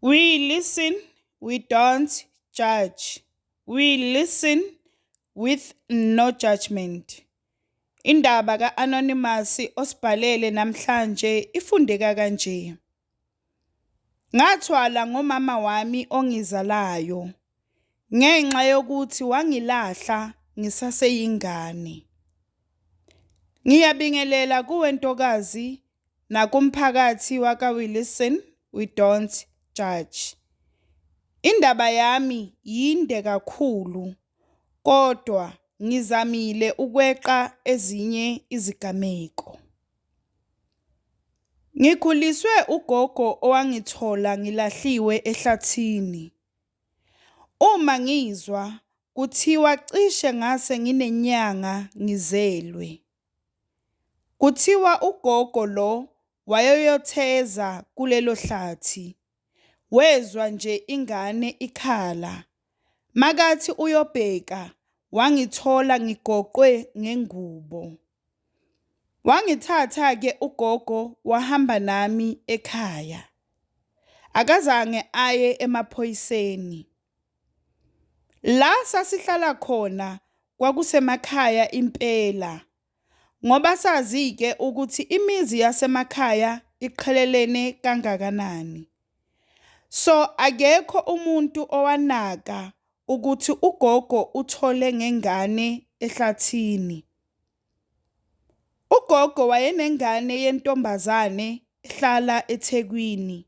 We listen, we don't judge. We listen with no judgment. Indaba ka-Anonymous osibhalele namhlanje ifundeka kanje. Ngathwala ngomama wami ongizalayo ngenxa yokuthi wangilahla ngisaseyingane. Ngiyabingelela kuwe ntokazi nakumphakathi waka-We listen, we don't judge. Indaba yami yinde kakhulu kodwa ngizamile ukweqa ezinye izigameko. Ngikhuliswe ugogo owangithola ngilahliwe ehlathini. Uma ngizwa kuthiwa cishe ngase nginenyanga ngizelwe. Kuthiwa ugogo lo wayoyotheza kulelo hlathi. Wezwa nje ingane ikhala. Makathi uyobheka wangithola ngigoqwe ngengubo. Wangithatha ke ugogo wahamba nami ekhaya. Akazange aye emaphoyiseni. La sasihlala khona kwakusemakhaya impela. Ngoba sazi ke ukuthi imizi yasemakhaya iqhelelene kangakanani. So akekho umuntu owanaka ukuthi ugogo uthole ngengane ehlathini. Ugogo wayenengane yentombazane ehlala eThekwini.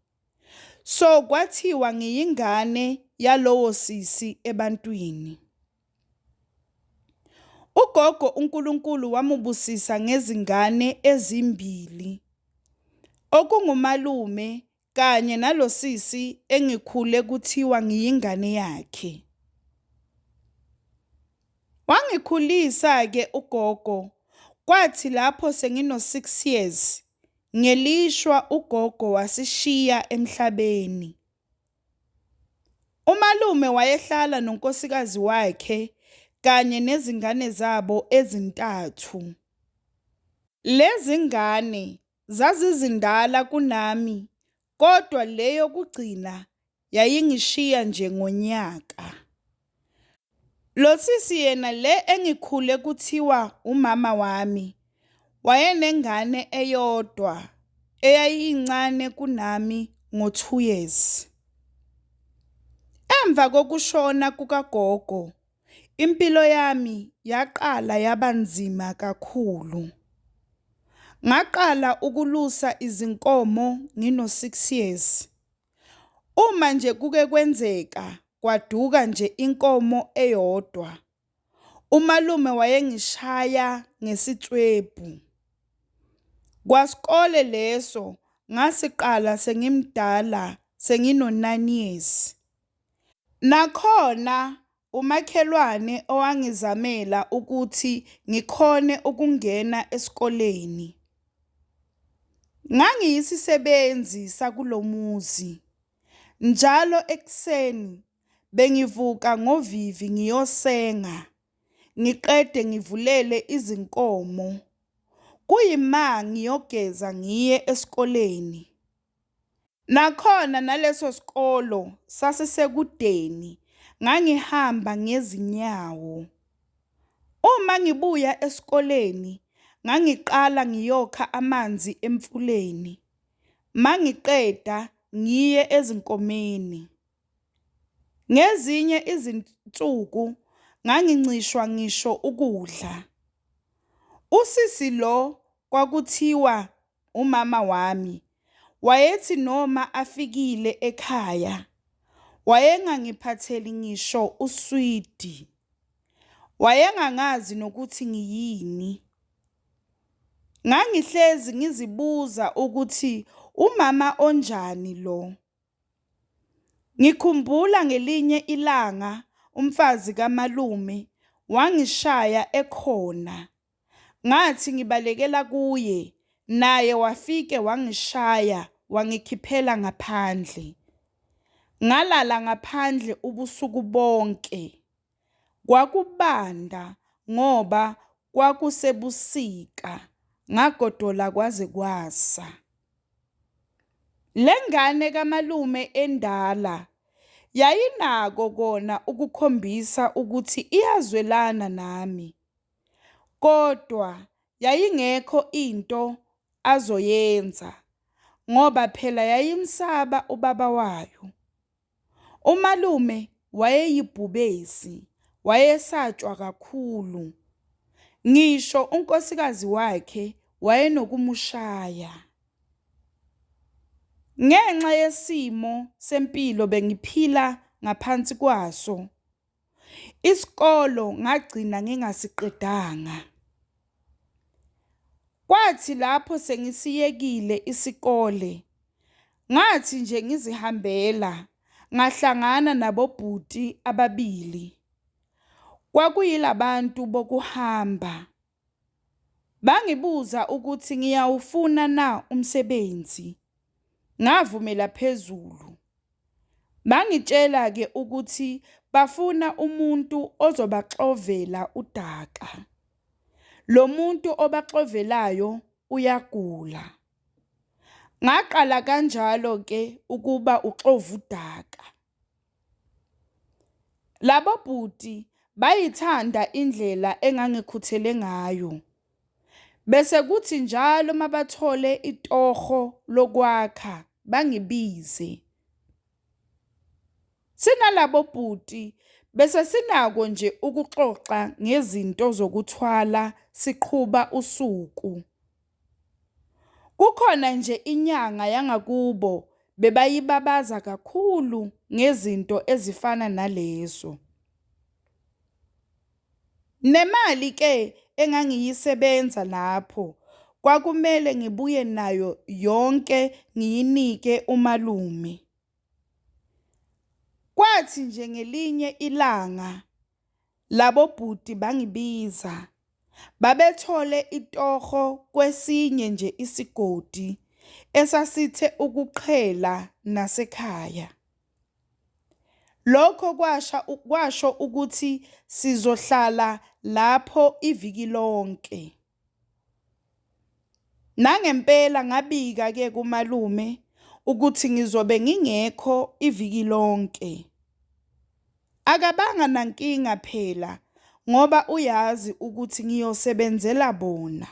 So kwathiwa ngiyingane yalowo sisi ebantwini. Ugogo uNkulunkulu wamubusisa ngezingane ezimbili. Okungumalume kanye nalosisi engikhule kuthiwa ngiyingane yakhe. Wangikhulisa ke ugogo. Kwathi lapho sengino 6 years ngelishwa ugogo wasishiya emhlabeni. Umalume wayehlala nonkosikazi wakhe kanye nezingane zabo ezintathu. Lezi ngane zazizindala kunami kodwa leyo kugcina yayingishiya nje ngonyaka. Lo sisi yena le engikhule kuthiwa umama wami wayenengane eyodwa eyayincane kunami ngo2 years. Emva kokushona kukagogo impilo yami yaqala yabanzima kakhulu. Ngaqala ukulusa izinkomo ngino 6 years. Uma nje kuke kwenzeka kwaduka nje inkomo eyodwa. Umalume wayengishaya ngesitswebhu. Kwasikole leso ngasiqala sengimdala sengino 9 years. Nakhona umakhelwane owangizamela ukuthi ngikhone ukungena esikoleni. Ngangiyisisebenzi sakulomuzi. Njalo ekseni bengivuka ngovivi ngiyosenga. Ngiqede ngivulele izinkomo. Kuyima ngiyogeza ngiye esikoleni. Nakhona naleso sikolo sasisekudeni. Ngangihamba ngezinyawo. Uma ngibuya esikoleni ngangiqala ngiyokha amanzi emfuleni. Mangiqeda ngiye ezinkomeni. Ngezinye izinsuku ngangincishwa ngisho ukudla. Usisi lo kwakuthiwa umama wami wayethi noma afikile ekhaya wayengangiphatheli ngisho uswidi. Wayengangazi nokuthi ngiyini. Ngangihlezi ngizibuza ukuthi umama onjani lo. Ngikhumbula ngelinye ilanga umfazi kamalume wangishaya ekhona. Ngathi ngibalekela kuye naye wafike wangishaya wangikhiphela ngaphandle. Ngalala ngaphandle ubusuku bonke. Kwakubanda ngoba kwakusebusika. Ngagodola kwaze kwasa. Le ngane kamalume endala yayinako kona ukukhombisa ukuthi iyazwelana nami, kodwa yayingekho into azoyenza ngoba phela yayimsaba ubaba wayo. Umalume wayeyibhubesi, wayesatshwa kakhulu. Ngisho unkosikazi wakhe wayenokumushaya. Ngenxa yesimo sempilo bengiphila ngaphansi kwaso, isikolo ngagcina ngingasiqedanga. Kwathi lapho sengisiyekile isikole, ngathi nje ngizihambela, ngahlangana nabobhuti ababili. Kwakuyilabantu bokuhamba. Bangibuza ukuthi ngiyawufuna na umsebenzi. Ngavumela phezulu. Bangitshela-ke ukuthi bafuna umuntu ozobaxovela udaka. Lo muntu obaxovelayo uyagula. Ngaqala kanjalo-ke ukuba uxova udaka. Labo bhuti bayithanda indlela engangikhuthele ngayo. Bese kuthi njalo mabathole itoho lokwakha bangibize. Sinalabo bhuti bese sinako nje ukuxoxa ngezinto zokuthwala siqhuba usuku. Kukhona nje inyanga yangakubo bebayibabaza kakhulu ngezinto ezifana nalezo. Nemali ke engangiyisebenza lapho kwakumele ngibuye nayo yonke ngiyinike umalume. Kwathi nje ngelinye ilanga labo bhuti bangibiza. Babethole itoho kwesinye nje isigodi esasithe ukuqhela nasekhaya. Lokho kwasho ukuthi sizohlala lapho iviki lonke. Nangempela ngabika-ke kumalume ukuthi ngizobe ngingekho iviki lonke. Akabanga nankinga phela ngoba uyazi ukuthi ngiyosebenzela bona.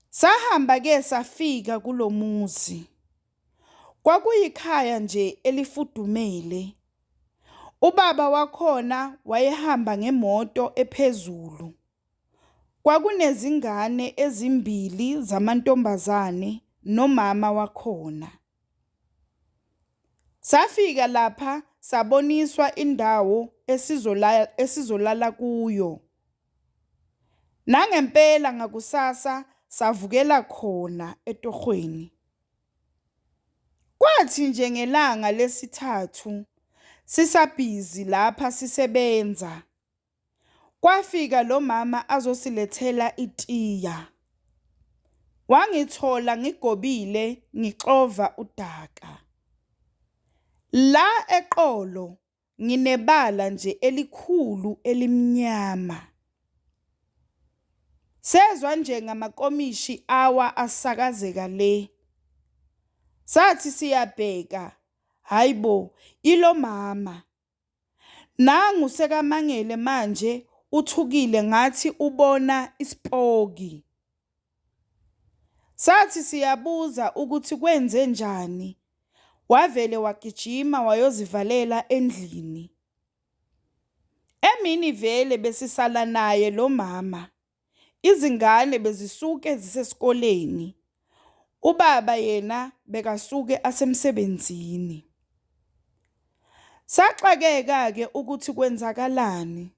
Sahamba-ke safika kulomuzi. Kwakuyikhaya nje elifudumele. Ubaba wakhona wayehamba ngemoto ephezulu. Kwakunezingane ezimbili zamantombazane nomama wakhona. Safika lapha saboniswa indawo esizolala kuyo. Nangempela ngakusasa savukela khona etohweni. Kwathi nje ngelanga lesithathu sisabhizi lapha sisebenza. Kwafika lo mama azosilethela itiya. Wangithola ngigobile ngixova udaka. La eqolo nginebala nje elikhulu elimnyama. Sezwa nje ngamakomishi awa asakazeka le. Sathi siyabheka, hayibo, ilo mama. Nangu sekamangele manje uthukile ngathi ubona isipoki. Sathi siyabuza ukuthi kwenze njani. Wavele wagijima wayozivalela endlini. Emini vele besisala naye lo mama. Izingane bezisuke zisesikoleni. Ubaba yena bekasuke asemsebenzini. Saxakeka-ke ukuthi kwenzakalani.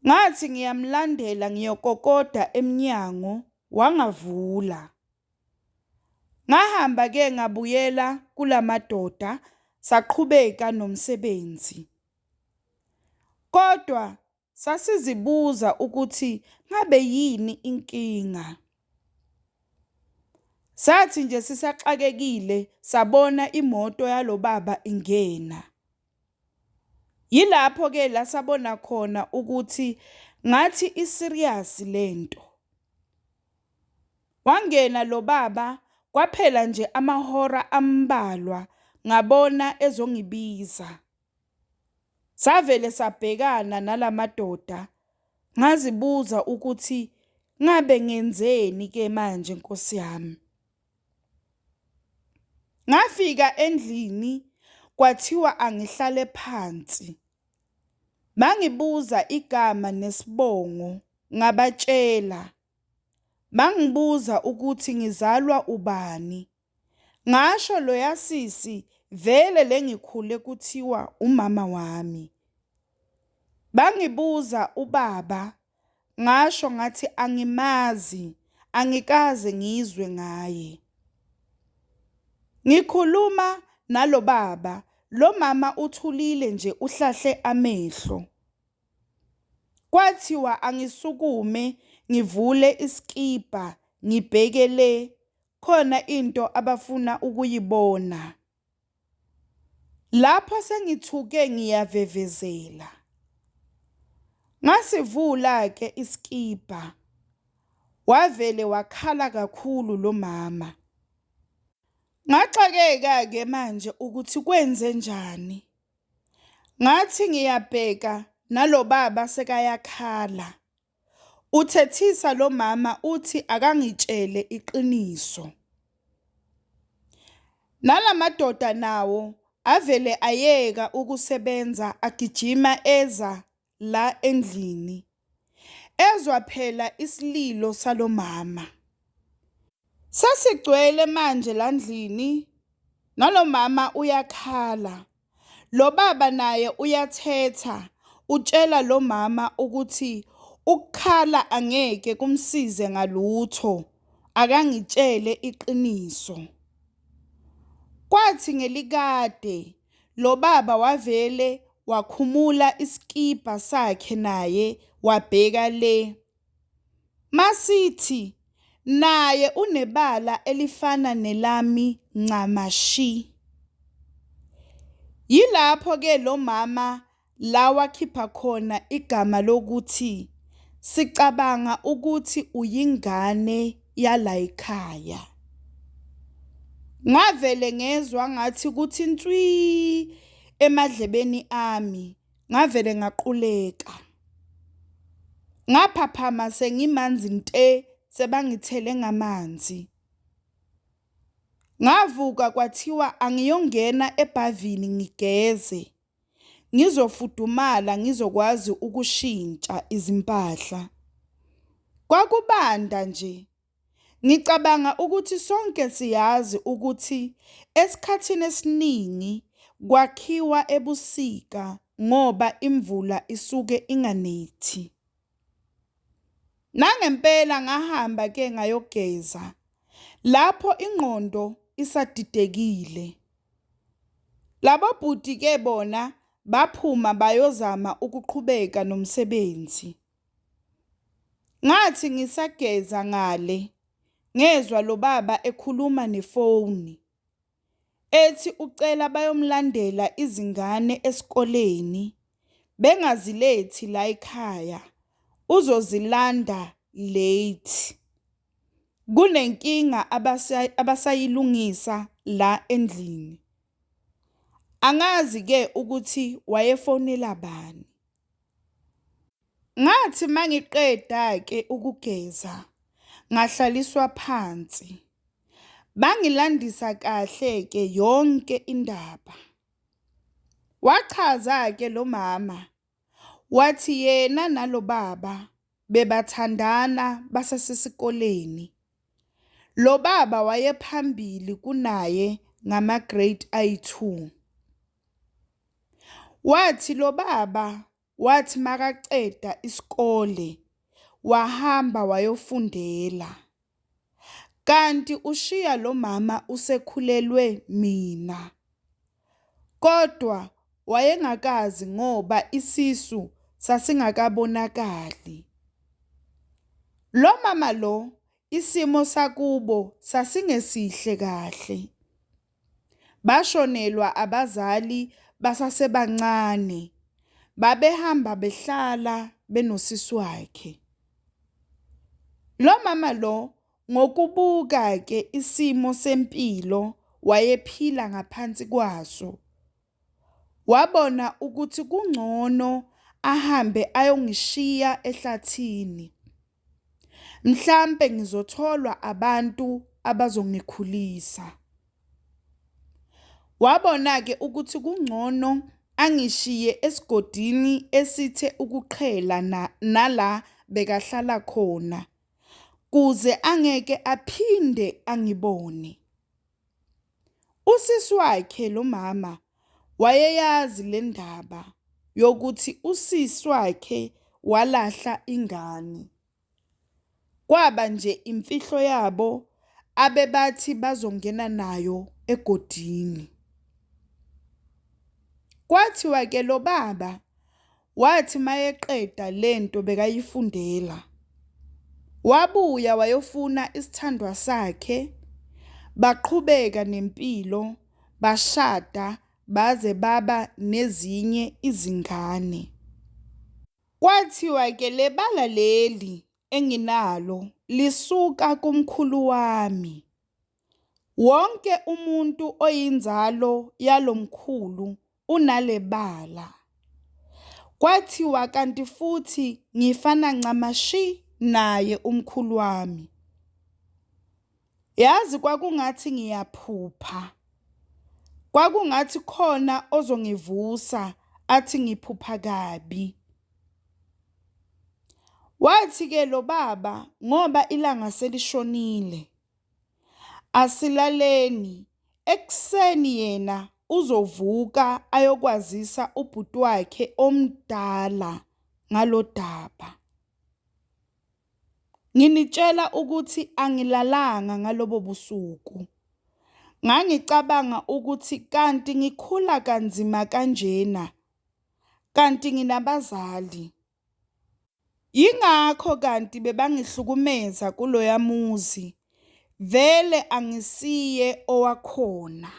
Ngathi ngiyamlandela ngiyokokoda emnyango, wangavula. Ngahamba-ke ngabuyela kulamadoda saqhubeka nomsebenzi. Kodwa sasizibuza ukuthi ngabe yini inkinga. Sathi nje sisaxakekile sabona imoto yalo baba ingena. Yilapho-ke la sabona khona ukuthi ngathi iserious lento. Wangena lo baba Kwaphela nje amahora ambalwa ngabona ezongibiza. Savele sabhekana nalamadoda, ngazibuza ukuthi ngabe ngenzeni ke manje Nkosi yami. Ngafika endlini kwathiwa angihlale phansi. Bangibuza igama nesibongo ngabatshela. Bangibuza ukuthi ngizalwa ubani. Ngasho loya sisi vele lengikhule kuthiwa umama wami. Bangibuza ubaba, ngasho ngathi angimazi, angikaze ngizwe ngaye. Ngikhuluma nalo baba, lo mama uthulile nje uhlahle amehlo. Kwathiwa angisukume ngivule iskipa ngibheke le, khona into abafuna ukuyibona. Lapho sengithuke ngiyavevezela. Ngasivula ke iskipa. Wavele wakhala kakhulu lo mama. Ngaxakeka ke manje ukuthi kwenze njani. Ngathi ngiyabheka nalo baba sekayakhala. Uthethisa lo mama uthi akangitshele iqiniso. Nalamadoda nawo avele ayeka ukusebenza agijima eza la endlini. Ezwa phela isililo salo mama. Sasigcwele manje landlini, nalo mama uyakhala. Lo baba naye uyathetha, utshela lo mama ukuthi ukukhala angeke kumsize ngalutho, akangitshele iqiniso. Kwathi ngelikade lo baba wavele wakhumula iskipa sakhe naye wabheka le. Masithi naye unebala elifana nelami ncamashi. Yilapho ke lo mama la wakhipha khona igama lokuthi sicabanga ukuthi uyingane yala ekhaya. Ngavele ngezwe ngathi kuthi ntwi emadlebeni ami, ngavele ngaquleka. Ngaphaphama sengimanzi nte, sebangithele ngamanzi. Ngavuka kwathiwa angiyongena ebhavini ngigeze, ngizofudumala ngizokwazi ukushintsha izimpahla. Kwakubanda nje. Ngicabanga ukuthi sonke siyazi ukuthi esikhathini esiningi kwakhiwa ebusika ngoba imvula isuke inganethi. Nangempela ngahamba ke ngayogeza. Lapho ingqondo isadidekile. Labo bhuti ke bona baphuma bayozama ukuqhubeka nomsebenzi. Ngathi ngisageza ngale, ngezwa lo baba ekhuluma nefoni. Ethi ucela bayomlandela izingane esikoleni, bengazilethi la ekhaya, uzozilanda late. Kunenkinga abasayilungisa la endlini. Angazi ke ukuthi wayefonela bani. Ngathi mangiqeda ke ukugeza, ngahlaliswa phansi. Bangilandisa kahle ke yonke indaba. Wachaza ke lo mama, wathi yena nalo baba bebathandana basasesikoleni. Lo baba wayephambili kunaye ngama-grade ayi-2. Wathi lo baba wathi makaceda isikole wahamba wayofundela. Kanti ushiya lo mama usekhulelwe mina. Kodwa wayengakazi ngoba isisu sasingakabonakali. Lo mama lo isimo sakubo sasingesihle kahle. Bashonelwa abazali basasebancane. Babehamba behlala benosisi wakhe. Lo mama lo ngokubuka-ke isimo sempilo wayephila ngaphansi kwaso, wabona ukuthi kungcono ahambe ayongishiya ehlathini. Mhlambe ngizotholwa abantu abazongikhulisa. Wabona-ke ukuthi kungcono angishiye esigodini esithe ukuqhela nala bekahlala khona, kuze angeke aphinde angibone. Usisi wakhe lo mama wayeyazi le ndaba yokuthi usisi wakhe walahla ingane. Kwaba nje imfihlo yabo abebathi bazongena nayo egodini. Kwathiwa-ke lo baba wathi mayeqeda lento bekayifundela, wabuya wayofuna isithandwa sakhe, baqhubeka nempilo, bashada baze baba nezinye izingane. Kwathiwa-ke lebala leli enginalo lisuka kumkhulu wami. Wonke umuntu oyinzalo yalomkhulu unalebala. Kwathiwa kanti futhi ngifana ncamashi naye umkhulu wami. Yazi kwakungathi ngiyaphupha. Kwakungathi khona ozongivusa athi ngiphupha kabi. Wathi-ke lo baba ngoba ilanga selishonile, asilaleni, ekuseni yena uzovuka ayokwazisa ubhuti wakhe omdala ngalodaba. Nginitshela ukuthi angilalanga ngalobo busuku. Ngangicabanga ukuthi kanti ngikhula kanzima kanjena, kanti nginabazali. Yingakho kanti bebangihlukumeza kuloya muzi, vele angisiye owakhona.